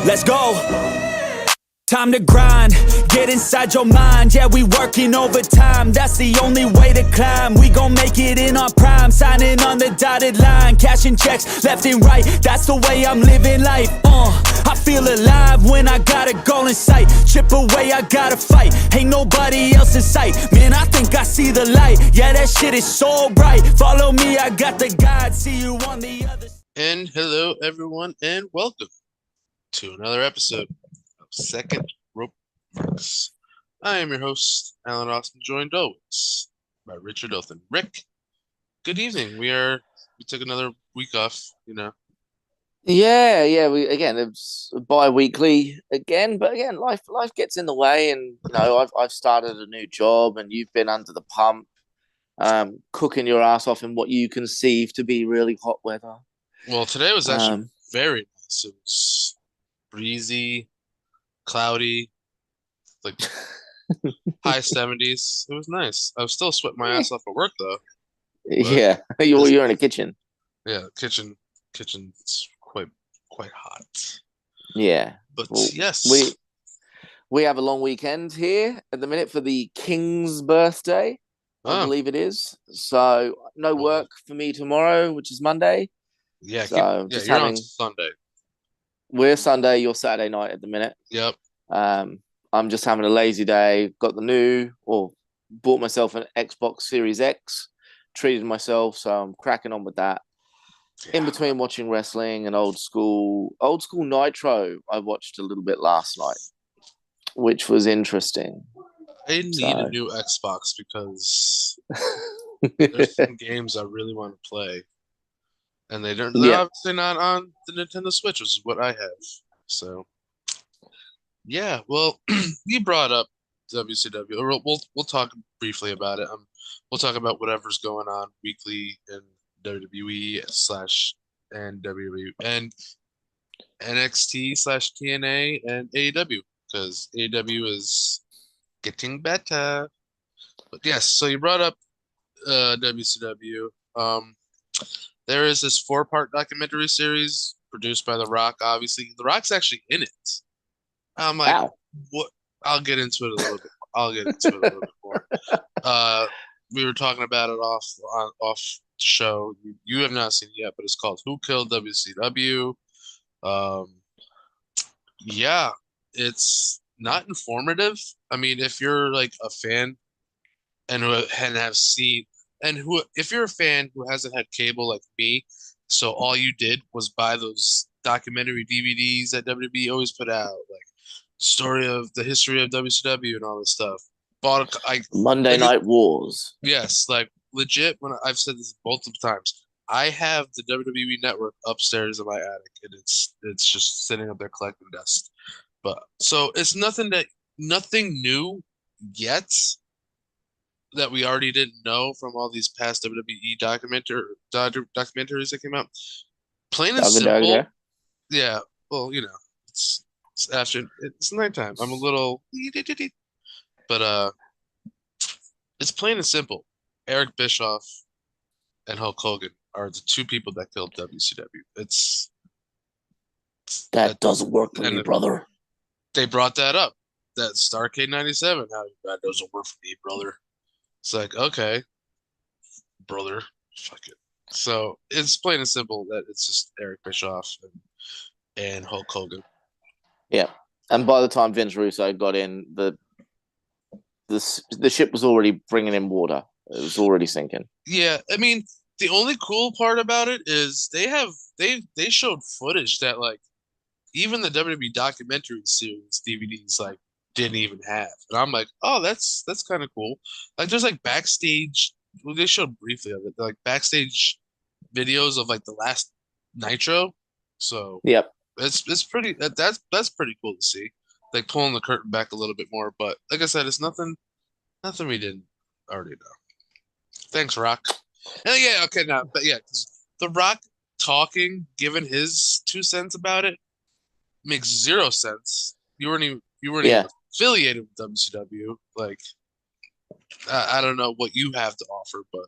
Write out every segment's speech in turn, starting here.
Let's go. Time to grind, get inside your mind. Yeah, we working overtime, that's the only way to climb. We gon' make it in our prime, signing on the dotted line. Cashing checks left and right, that's the way I'm living life. I feel alive when I got a goal in sight. Chip away, I gotta fight, ain't nobody else in sight. Man, I think I see the light, yeah, that shit is so bright. Follow me, I got the guide, see you on the other side. And hello, everyone, and welcome to another episode of Second Rope Marks. I am your host, Allan Austin, joined always by Richard Othan. Rick, good evening. We took another week off, Yeah. It's bi-weekly again, but again, life gets in the way, and I've started a new job, and you've been under the pump, cooking your ass off in what you conceive to be really hot weather. Well, today was actually very nice. It was breezy, cloudy, like high 70s. It was nice. I was still sweating my ass off at work though. Yeah, you're in a kitchen. Yeah, kitchen's quite hot. Yeah, but well, yes, we have a long weekend here at the minute for the King's birthday. I believe it is. So no work for me tomorrow, which is Monday. Yeah, so you're on Sunday. We're Sunday, you're Saturday night at the minute. Yep. I'm just having a lazy day. Bought myself an Xbox Series X, treated myself, so I'm cracking on with that. Yeah. In between watching wrestling and old school Nitro, I watched a little bit last night, which was interesting. I need a new Xbox because there's some games I really want to play. And they're obviously not on the Nintendo Switch, which is what I have. So, yeah. Well, you brought up WCW. We'll talk briefly about it. We'll talk about whatever's going on weekly in WWE and WWE and NXT / TNA and AEW, because AEW is getting better. But yes, so you brought up WCW. There is this 4-part documentary series produced by The Rock. Obviously, The Rock's actually in it. I'm like, wow. What? I'll get into it a little bit more. We were talking about it off the show. You have not seen it yet, but it's called Who Killed WCW? Yeah, it's not informative. I mean, if you're like a fan and have seen. If you're a fan who hasn't had cable like me, so all you did was buy those documentary DVDs that WWE always put out, like story of the history of WCW and all this stuff. Monday Night Wars. Yes, like legit. When I've said this multiple times, I have the WWE Network upstairs in my attic, and it's just sitting up there collecting dust. But so it's nothing new yet that we already didn't know from all these past WWE documentaries that came out. Plain and simple. Yeah. Well, it's after, it's nighttime. I'm a little, but it's plain and simple. Eric Bischoff and Hulk Hogan are the two people that killed WCW. That doesn't work for me, brother. They brought that up. That Starrcade 97. How that doesn't work for me, brother. It's like, okay, brother, fuck it. So it's plain and simple that it's just Eric Bischoff and Hulk Hogan. Yeah, and by the time Vince Russo got in, the ship was already bringing in water. It was already sinking. Yeah, I mean, the only cool part about it is they showed footage that like even the WWE documentary series DVDs like didn't even have, and I'm like, oh, that's kind of cool. Like there's like backstage, well, they showed briefly of it, like backstage videos of like the last Nitro. So yep, it's pretty. That's pretty cool to see. Like pulling the curtain back a little bit more, but like I said, it's nothing we didn't already know. Thanks, Rock. And yeah, okay, now, but yeah, 'cause The Rock talking, giving his 2 cents about it, makes 0 sense. You weren't even affiliated with WCW. Like, I don't know what you have to offer, but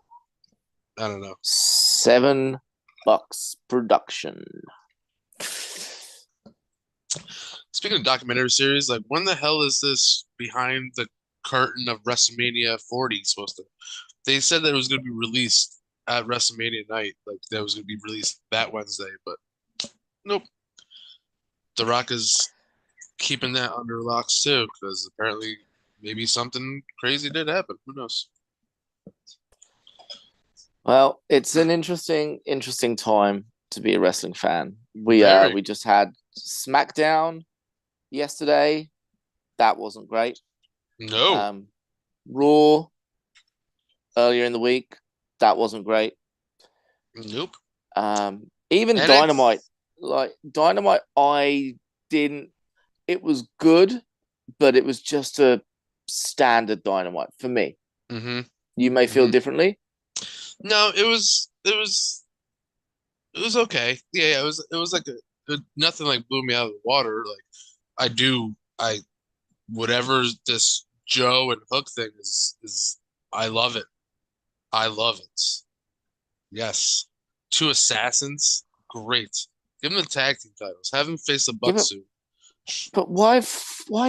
I don't know. $7 production. Speaking of documentary series, like when the hell is this behind the curtain of WrestleMania 40 supposed to? They said that it was going to be released at WrestleMania night, like that was going to be released that Wednesday, but nope. The Rock is keeping that under locks too, because apparently maybe something crazy did happen. Who knows? Well, it's an interesting time to be a wrestling fan. Very. We just had SmackDown yesterday. That wasn't great. No. Raw earlier in the week. That wasn't great. Nope. Even NXT. Dynamite, Dynamite, I didn't. It was good, but it was just a standard Dynamite for me. Mm-hmm. You may feel differently. No, it was okay. Yeah, it was like nothing like blew me out of the water. Like I whatever this Joe and Hook thing is I love it. I love it. Yes. Two assassins, great. Give them the tag team titles. Have them face the Bucks soon. But why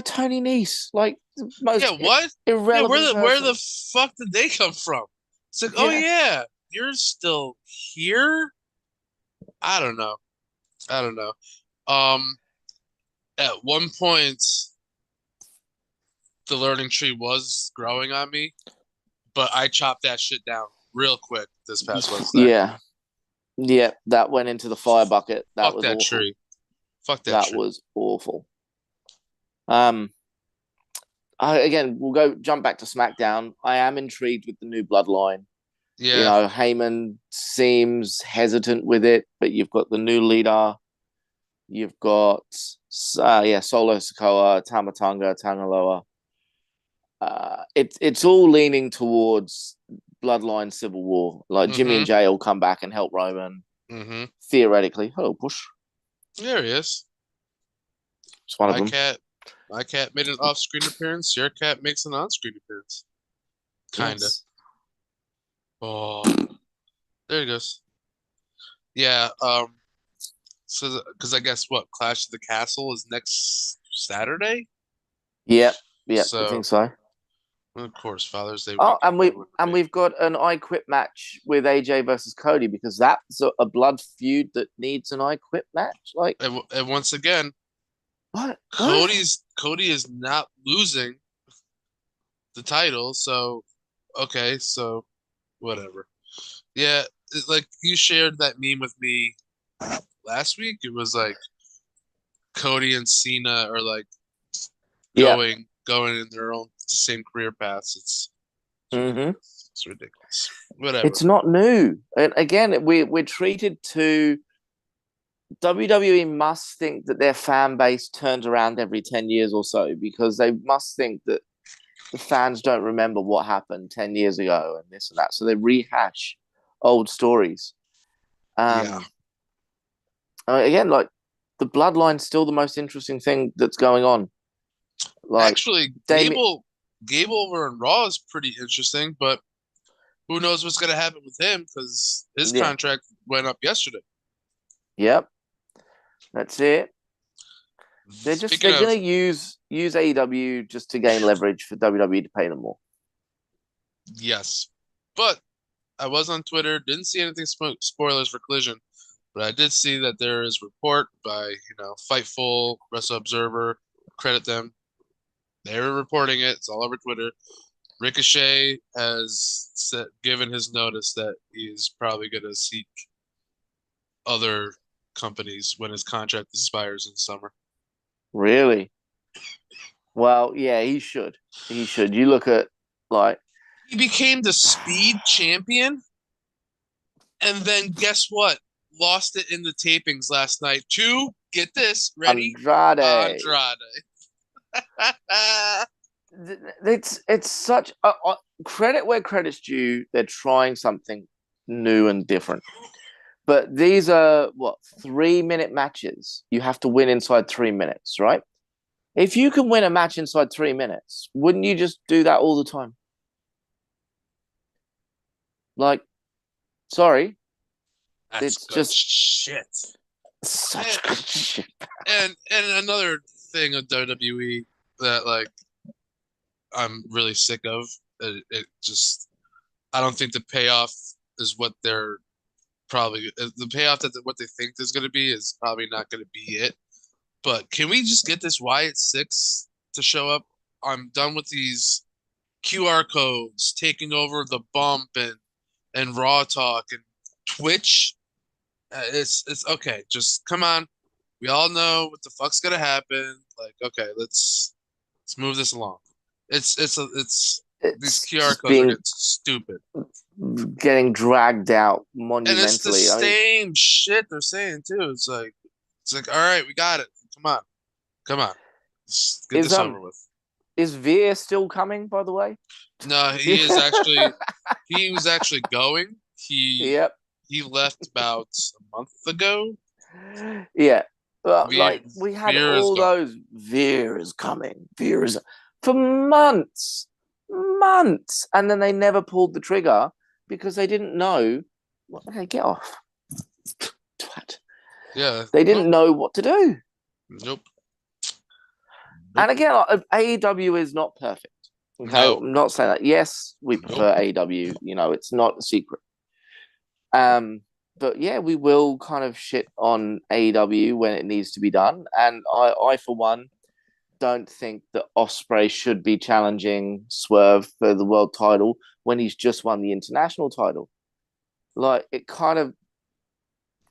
Tony Nese? Like the most what? irrelevant. Yeah, where the fuck did they come from? It's like, oh yeah, you're still here? I don't know. At one point the learning tree was growing on me, but I chopped that shit down real quick this past Wednesday. Yeah, that went into the fire bucket. That was that awful. tree. Fuck that tree. That was awful. Again, we'll jump back to SmackDown. I am intrigued with the new bloodline. Yeah. You know, Heyman seems hesitant with it, but you've got the new leader. You've got Solo Sikoa, Tama Tonga, Tangaloa. It's all leaning towards bloodline civil war. Like Jimmy and Jay will come back and help Roman. Theoretically. Hello, Push. There he is. It's one of them. My cat made an off-screen appearance. Your cat makes an on-screen appearance. Kinda. Yes. Oh, there he goes. Yeah. So because I guess what Clash of the Castle is next Saturday. Yep. So, I think so. Of course, Father's Day. Oh, and we've got an I Quit match with AJ versus Cody because that's a blood feud that needs an I Quit match. Like, and once again, what? Cody is not losing the title, so okay, so whatever. Yeah, like you shared that meme with me last week. It was like Cody and Cena are like going in their own the same career paths. It's ridiculous. Whatever. It's not new. And again, we're treated to WWE must think that their fan base turns around every 10 years or so because they must think that the fans don't remember what happened 10 years ago and this and that. So they rehash old stories. Again, like the bloodline's still the most interesting thing that's going on. Like, actually, Gable over in Raw is pretty interesting, but who knows what's going to happen with him because his contract went up yesterday. Yep. That's it. They're going to use AEW just to gain leverage for WWE to pay them more. Yes. But I was on Twitter, didn't see anything spoilers for Collision, but I did see that there is a report by, Fightful, Wrestle Observer, credit them. They were reporting it. It's all over Twitter. Ricochet has given his notice that he's probably going to seek other companies when his contract expires in the summer. Really? Well, yeah, he should. He should. You look at, he became the Speed champion, and then guess what? Lost it in the tapings last night to, get this, ready? Andrade. It's such a credit where credit's due. They're trying something new and different. But these are 3-minute matches. You have to win inside 3 minutes, right? If you can win a match inside 3 minutes, wouldn't you just do that all the time? Like, sorry. That's it's just shit. Such good shit. And another thing of WWE that like I'm really sick of. It just I don't think the payoff is what they're probably the payoff that what they think is going to be is probably not going to be it. But can we just get this Wyatt Six to show up? I'm done with these QR codes taking over the bump and Raw Talk and Twitch. It's okay. Just come on. We all know what the fuck's gonna happen. Like, okay, let's move this along. It's these QR codes are getting stupid. Getting dragged out monumentally. And it's the same shit they're saying too. It's like all right, we got it. Come on. Let's get this over with. Is Veer still coming, by the way? No, he was actually going. He left about a month ago. Yeah. Like we had all those Veer is coming. Veer is for months. And then they never pulled the trigger because they didn't know. Okay, get off. Twat. Yeah. They didn't know what to do. Nope. And again, AEW is not perfect. Okay, no. I'm not saying that. Yes, we prefer AEW. You know, it's not a secret. But yeah, we will kind of shit on AEW when it needs to be done. And I for one, don't think that Ospreay should be challenging Swerve for the world title when he's just won the international title. Like, it kind of,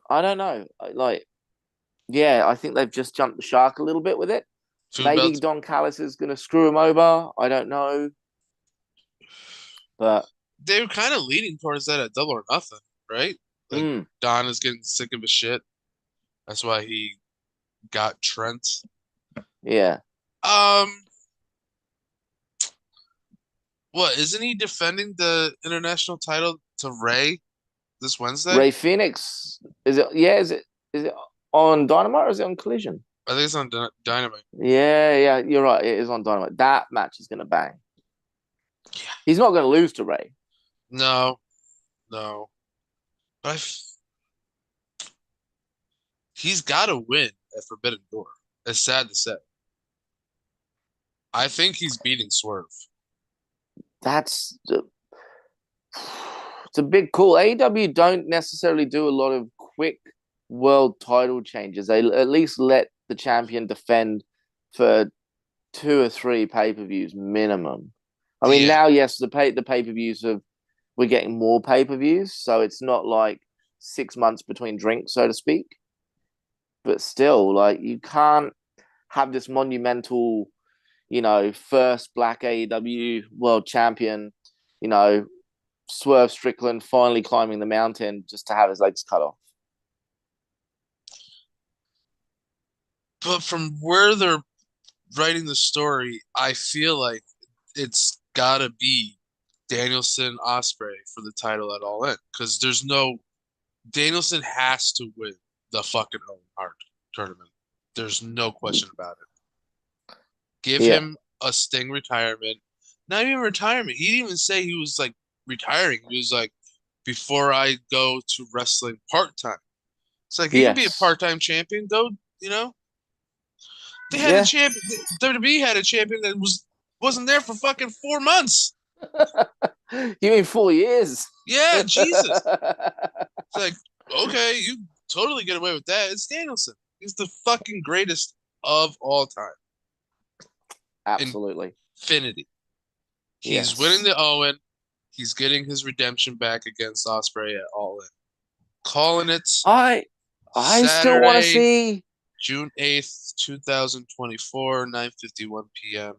I don't know. Like, yeah, I think they've just jumped the shark a little bit with it. Maybe Don Callis is going to screw him over. I don't know. But they were kind of leaning towards that at Double or Nothing, right? Like Don is getting sick of his shit. That's why he got Trent. Yeah. What, isn't he defending the international title to Ray this Wednesday? Ray Phoenix. Is it on Dynamite or is it on Collision? I think it's on Dynamite. Yeah, you're right. It is on Dynamite. That match is gonna bang. Yeah. He's not gonna lose to Ray. No. He's got to win at Forbidden Door. It's sad to say. I think he's beating Swerve. It's a big call. AEW don't necessarily do a lot of quick world title changes. They at least let the champion defend for 2 or 3 pay-per-views minimum. I mean, now, yes, the pay-per-views we're getting more pay-per-views, so it's not like 6 months between drinks, so to speak. But still, like, you can't have this monumental, you know, first black AEW world champion, you know, Swerve Strickland finally climbing the mountain just to have his legs cut off. But from where they're writing the story, I feel like it's gotta be Danielson Ospreay for the title at All In, because Danielson has to win the fucking Owen Hart tournament. There's no question about it. Give him a Sting retirement. Not even retirement. He didn't even say he was like retiring. He was like, before I go to wrestling part-time. It's like, he can be a part-time champion, though, you know? They had a champion. WWE had a champion that wasn't there for fucking 4 months. You mean 4 years? Yeah, Jesus. It's like, okay, you totally get away with that. It's Danielson. He's the fucking greatest of all time. Absolutely. Infinity. He's winning the Owen. He's getting his redemption back against Ospreay at All In. Calling it. I still want to see June 8th, 2024, 9:51 p.m.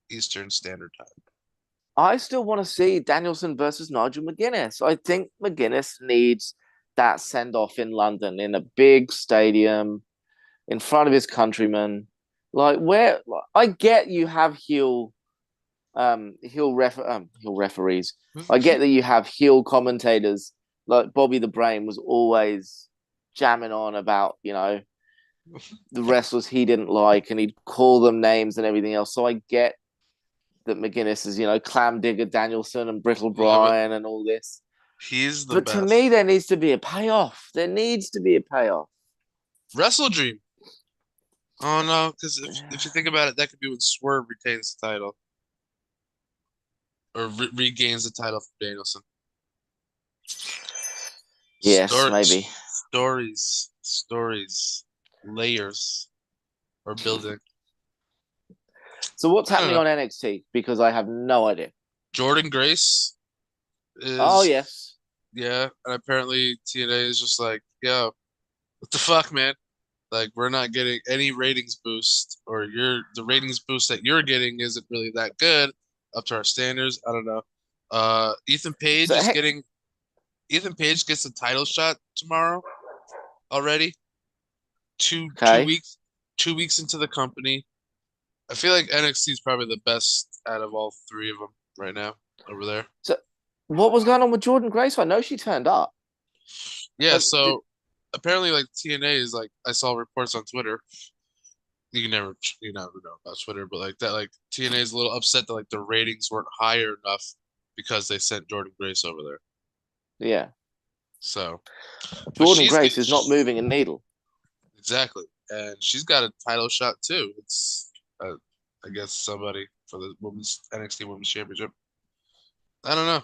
Eastern Standard Time. I still want to see Danielson versus Nigel McGuinness. I think McGuinness needs that send-off in London in a big stadium in front of his countrymen. Like, where I get you have heel referees. I get that you have heel commentators. Like Bobby the Brain was always jamming on about, you know, the wrestlers he didn't like, and he'd call them names and everything else. So I get that McGuinness is, you know, Clam Digger Danielson and Brittle Brian and all this. He's the best. To me, there needs to be a payoff. There needs to be a payoff. Wrestle Dream. Oh no, because if you think about it, that could be when Swerve retains the title or regains the title from Danielson. Yes, maybe. Stories, layers, or building. So what's happening on NXT? Because I have no idea. Jordan Grace is. Oh yes. Yeah, and apparently TNA is just like, yo, what the fuck, man? Like, we're not getting any ratings boost, or the ratings boost that you're getting isn't really that good up to our standards. I don't know. Ethan Page Ethan Page gets a title shot tomorrow already. Two weeks into the company. I feel like NXT is probably the best out of all three of them right now over there. So what was going on with Jordan Grace? I know she turned up. Yeah, so apparently like TNA is like, I saw reports on Twitter. You never know about Twitter, but like that, like TNA is a little upset that like the ratings weren't higher enough because they sent Jordan Grace over there. Yeah. So Jordan Grace is not moving a needle. Exactly, and she's got a title shot too. It's I guess somebody for the NXT Women's Championship. I don't know.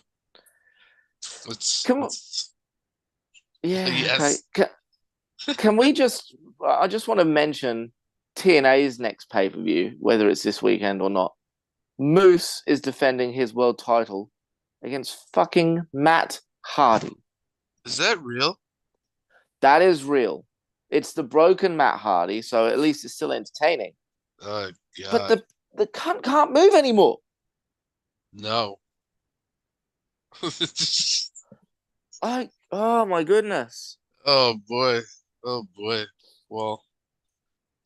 Yeah. Yes. Okay. Can we just? I just want to mention TNA's next pay-per-view, whether it's this weekend or not. Moose is defending his world title against fucking Matt Hardy. Is that real? That is real. It's the broken Matt Hardy, so at least it's still entertaining. Oh God! But the cunt can't move anymore. No. Oh my goodness. Oh boy. Well.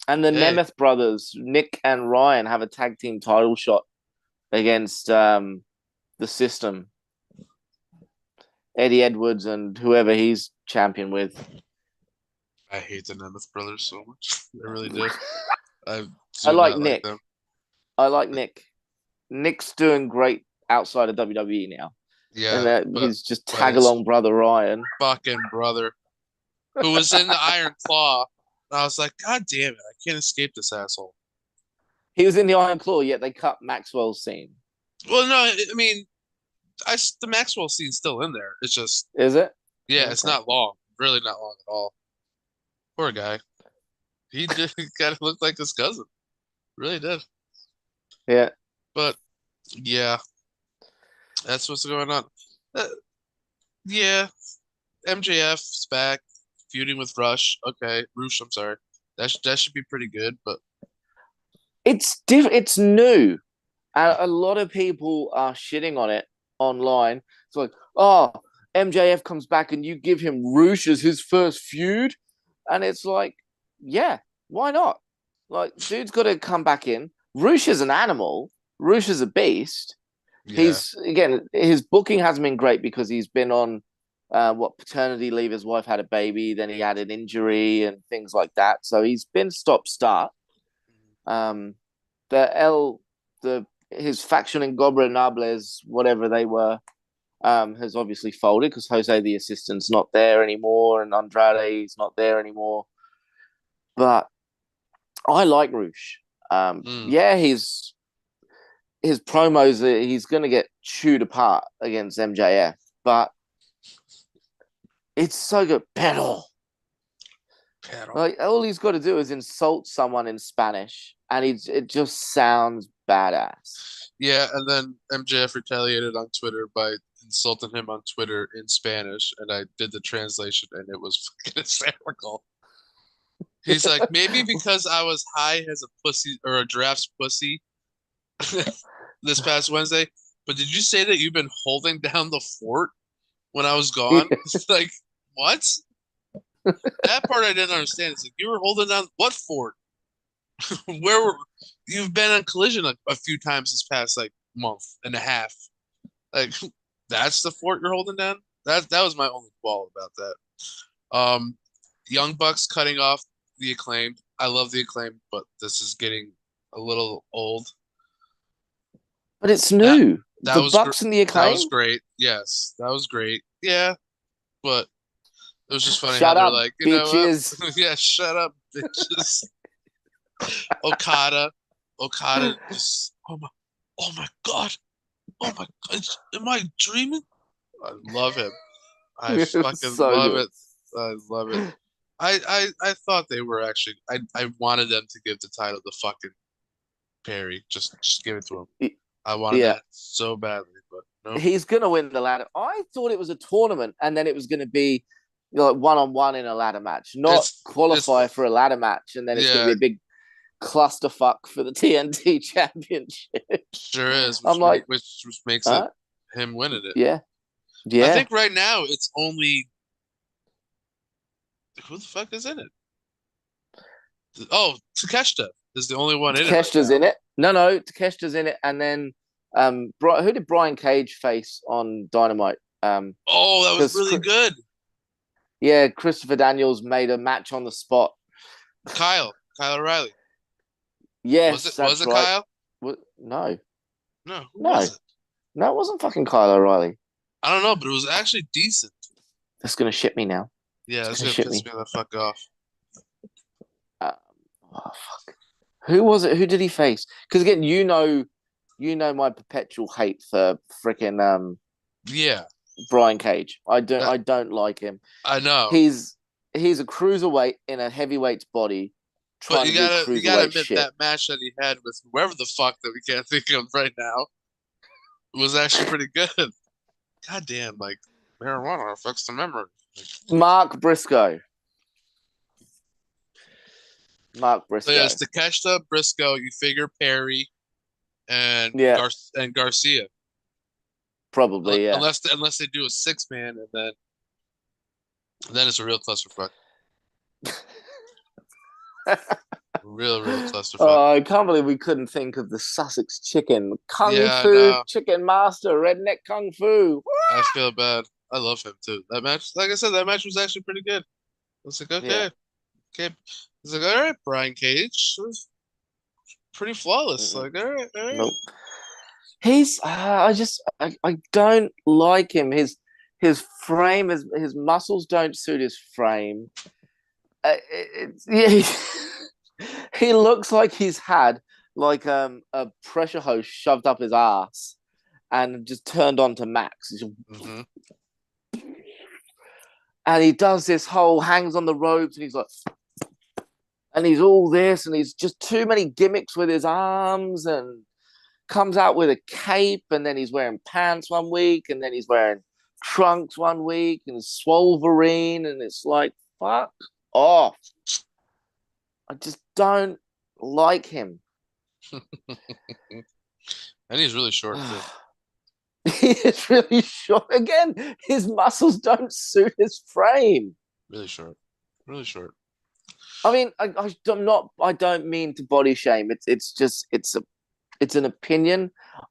And the Nemeth brothers, Nick and Ryan, have a tag team title shot against the System. Eddie Edwards and whoever he's champion with. I hate the Nemeth brothers so much. I really do. I like Nick. I like Nick. Nick's doing great outside of WWE now. Yeah. And he's just tag along brother Ryan. Fucking brother. Who was in the Iron Claw. And I was like, God damn it, I can't escape this asshole. He was in the Iron Claw, yet they cut Maxwell's scene. Well, no, I mean, the Maxwell scene's still in there. It's just. Is it? Yeah, okay. It's not long. Really not long at all. Poor guy. He just kind of looked like his cousin. Really did. Yeah. But, yeah. That's what's going on. Yeah. MJF's back, feuding with Rush. Okay. Rush, I'm sorry. That should be pretty good, but. It's It's new. And a lot of people are shitting on it online. It's like, oh, MJF comes back and you give him Rush as his first feud. And it's like, yeah, why not? Like, dude's got to come back in. Rush is an animal. Rush is a beast. Yeah. His booking hasn't been great because he's been on paternity leave. His wife had a baby, then he had an injury and things like that. So he's been stop-start. His faction in Gobernables, whatever they were, has obviously folded because Jose the Assistant's not there anymore and Andrade's not there anymore. But I like Rush. Yeah, his promos, he's going to get chewed apart against MJF, but it's so good. Pero. Like, all he's got to do is insult someone in Spanish, and it just sounds badass. Yeah, and then MJF retaliated on Twitter by insulting him on Twitter in Spanish, and I did the translation, and it was fucking hysterical. He's like, maybe because I was high as a pussy or a giraffe's pussy this past Wednesday, but did you say that you've been holding down the fort when I was gone? It's like, what? That part I didn't understand. It's like, you were holding down what fort? You've been on Collision a few times this past like month and a half. Like, that's the fort you're holding down? That was my only qualm about that. Young Bucks cutting off the Acclaimed. I love the Acclaimed, but this is getting a little old. But it's new. The Bucks and the Acclaimed. That was great. Yes, that was great. Yeah, but It was just funny how Shut they're up, like, you know what? bitches. Yeah, shut up, bitches. Okada just, oh my God. Oh my God. Am I dreaming? I love him. I It was fucking so love good. it. I love it. I thought they were actually, I wanted them to give the title to fucking Perry. Just give it to him. I wanted Yeah, that so badly, but no. he's gonna win the ladder. I thought it was a tournament, and then it was gonna be like 1-on-1 in a ladder match, not It's qualify for a ladder match, and then it's gonna be yeah, a big clusterfuck for the TNT championship. sure is, I'm like, which makes it huh? him winning it. Yeah, I yeah. think right now it's only who the fuck is in it? Oh, Takeshita is the only one in it right Takeshita's now. in it. No, Takeshita's in it, and then who did Brian Cage face on Dynamite? Oh, that was Because really good. yeah, Christopher Daniels made a match on the spot. Kyle O'Reilly. Yes, Was that's it right. Kyle? No, No, who no, was it? no, it wasn't fucking Kyle O'Reilly. I don't know, but it was actually decent. That's gonna shit me now. Yeah, It's that's gonna gonna shit piss me. me the fuck off. Uh, oh, fuck. Who was it? Who did he face? Because again, you know my perpetual hate for freaking Yeah, Brian Cage. that, I don't like him. I know. He's a cruiserweight in a heavyweight's body, But trying to do you gotta cruiserweight admit shit. that match that he had with whoever the fuck that we can't think of right now was actually pretty good. God damn, like marijuana affects the memory. Mark Briscoe. Mark So yeah, it's Briscoe. Takeshita, Briscoe. You figure Perry and Yeah, Garcia, probably. Yeah. unless they do a 6-man and then it's a real clusterfuck. Real clusterfuck. Oh, I can't believe we couldn't think of the Sussex chicken. Kung Yeah, Fu no, Chicken Master, Redneck Kung Fu. I feel bad. I love him too. That match, like I said, that match was actually pretty good. I was like, Yeah. okay. I was like, all right, Brian Cage, was pretty flawless. Mm-mm. Like, all right, all right. Nope. He's I don't like him. His frame, his muscles don't suit his frame. Yeah, he looks like he's had like a pressure hose shoved up his ass and just turned on to max. Mm-hmm. And he does this whole hangs on the ropes, and he's like, and he's all this, and he's just too many gimmicks with his arms, and comes out with a cape, and then he's wearing pants one week, and then he's wearing trunks one week, and Swolverine, and it's like, fuck off. I just don't like him. And he's really short too. He is really short. Again, his muscles don't suit his frame. Really short. Really short. I mean, I'm not. I don't mean to body shame. It's just it's an opinion.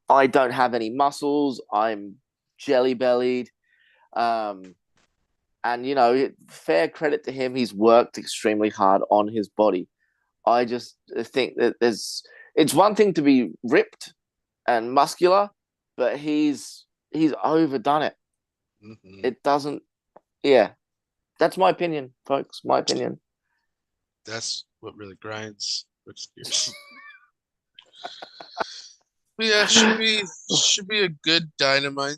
I don't have any muscles. I'm jelly bellied. And you know, fair credit to him. He's worked extremely hard on his body. I just think that it's one thing to be ripped and muscular, but he's overdone it. Mm-hmm. It doesn't. Yeah, that's my opinion, folks. My opinion. That's what really grinds Rick's gears. But yeah, should be a good Dynamite.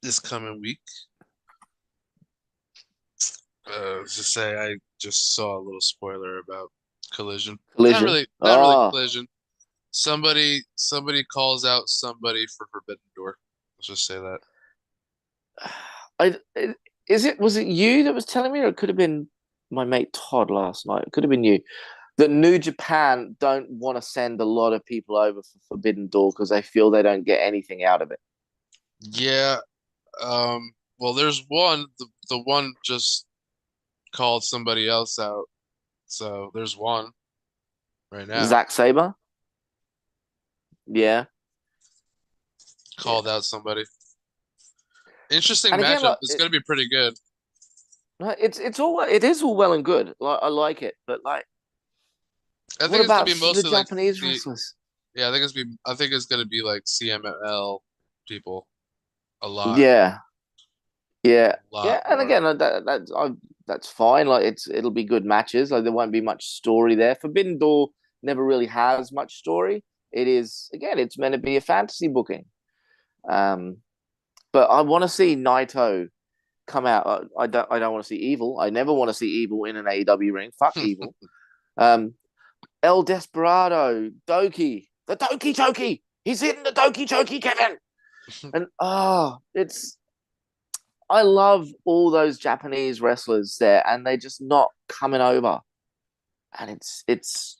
This coming week. Just say I just saw a little spoiler about Collision. Collision. Not really Collision. Somebody calls out somebody for Forbidden Door. Let's just say that. Was it you that was telling me, or it could have been my mate Todd last night? It could have been you. That New Japan don't want to send a lot of people over for Forbidden Door because they feel they don't get anything out of it. Yeah. Well, there's one. The one just called somebody else out. So there's one right now. Zack Sabre? Yeah. Called out somebody. Interesting And again, matchup. It's going to be pretty good. It is all well and good. Like, I like it, but like, I think what it's about gonna be mostly the Japanese like wrestlers? yeah, I think it's gonna be like CMLL people a lot. Yeah. Yeah, lot and more. again, that's fine. Like it'll be good matches. Like there won't be much story there. Forbidden Door never really has much story. It is again, it's meant to be a fantasy booking. But I want to see Naito come out. I don't want to see Evil. I never want to see Evil in an AEW ring. Fuck Evil. El Desperado, Doki, the Doki Choki. He's hitting the Doki Choki, Kevin. And I love all those Japanese wrestlers there, and they're just not coming over, and it's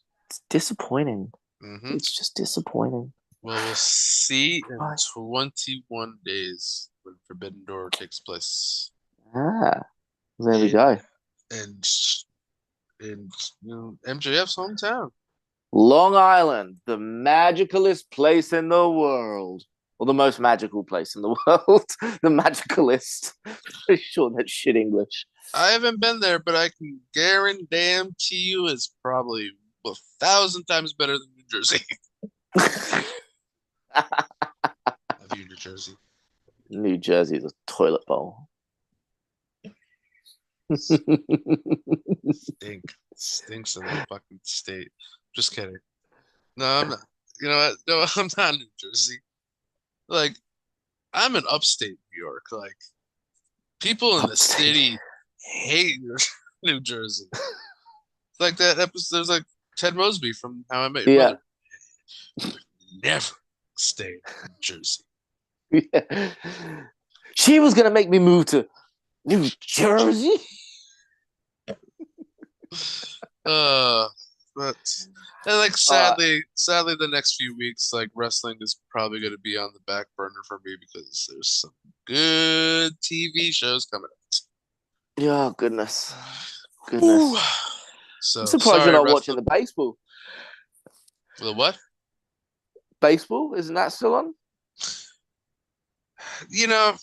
disappointing. Mm-hmm. It's just disappointing. Well, we'll see in 21 days when Forbidden Door takes place. There we go. And in MJF's hometown, Long Island, the magicalest place in the world. Or the most magical place in the world. The magicalist. Pretty sure that's shit English. I haven't been there, but I can guarantee you it's probably 1,000 times better than New Jersey. Have you New Jersey? New Jersey is a toilet bowl. Stinks in the fucking state. Just kidding. No, I'm not. You know what? No, I'm not in New Jersey. Like, I'm in upstate New York. Like, people in the city hate New Jersey. It's like that episode. There's like Ted Mosby from How I Met Your Mother. Never stay in New Jersey. Yeah. She was gonna make me move to New Jersey. But and like sadly, the next few weeks, like wrestling is probably going to be on the back burner for me because there's some good TV shows coming out. Yeah, goodness. Ooh. So I'm surprised you're not watching the baseball. The what? Baseball? Isn't that still on? You know,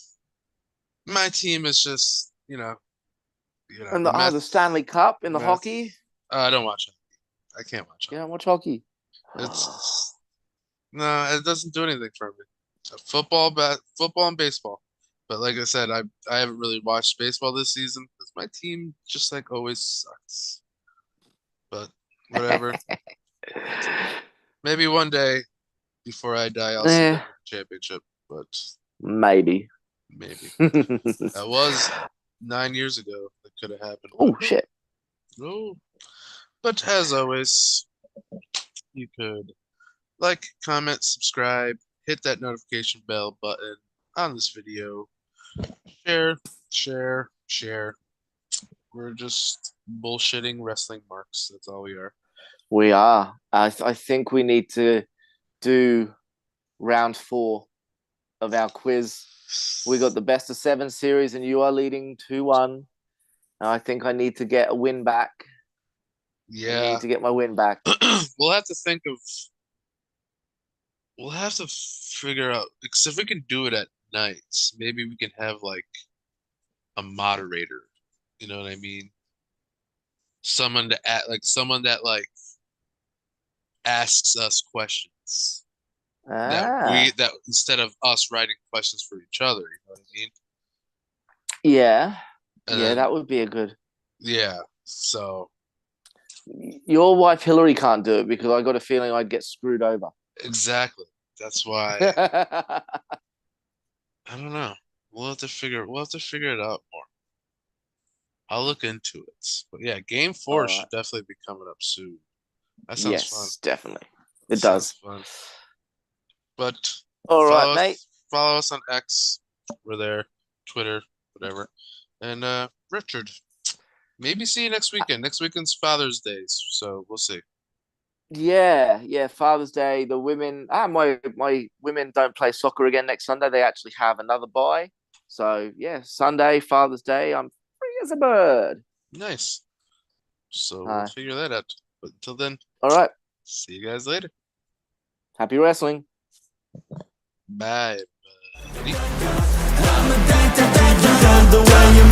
my team is just, and the Stanley Cup in the hockey. I don't watch hockey. I can't watch hockey. You don't watch hockey? No, it doesn't do anything for me. Football and baseball. But like I said, I haven't really watched baseball this season because my team just like always sucks. But whatever. Maybe one day before I die, I'll see the championship. But maybe. That was 9 years ago. That could have happened. Oh shit. No. But as always, you could like, comment, subscribe, hit that notification bell button on this video. Share. We're just bullshitting wrestling marks. That's all we are. We are. I think we need to do round 4 of our quiz. We got the best of 7 series, and you are leading 2-1. I think I need to get a win back. Yeah. I need to get my win back. We'll have to figure out, because if we can do it at nights, maybe we can have like a moderator. You know what I mean? Someone that asks us questions. That instead of us writing questions for each other, you know what I mean? Yeah. That would be a good. Yeah. So your wife Hillary can't do it because I got a feeling I'd get screwed over. Exactly. That's why I don't know. We'll have to figure it out more. I'll look into it. But yeah, game 4 should definitely be coming up soon. That sounds fun. Yes, definitely. It does. Fun. But all right, mate. Follow us on X. We're there. Twitter, whatever. And Richard, maybe see you next weekend. Next weekend's Father's Day, so we'll see. Yeah, Father's Day. The women, my women don't play soccer again next Sunday. They actually have another bye. So yeah, Sunday, Father's Day. I'm free as a bird. Nice. So we'll figure that out. But until then, all right. See you guys later. Happy wrestling. Bye. The way you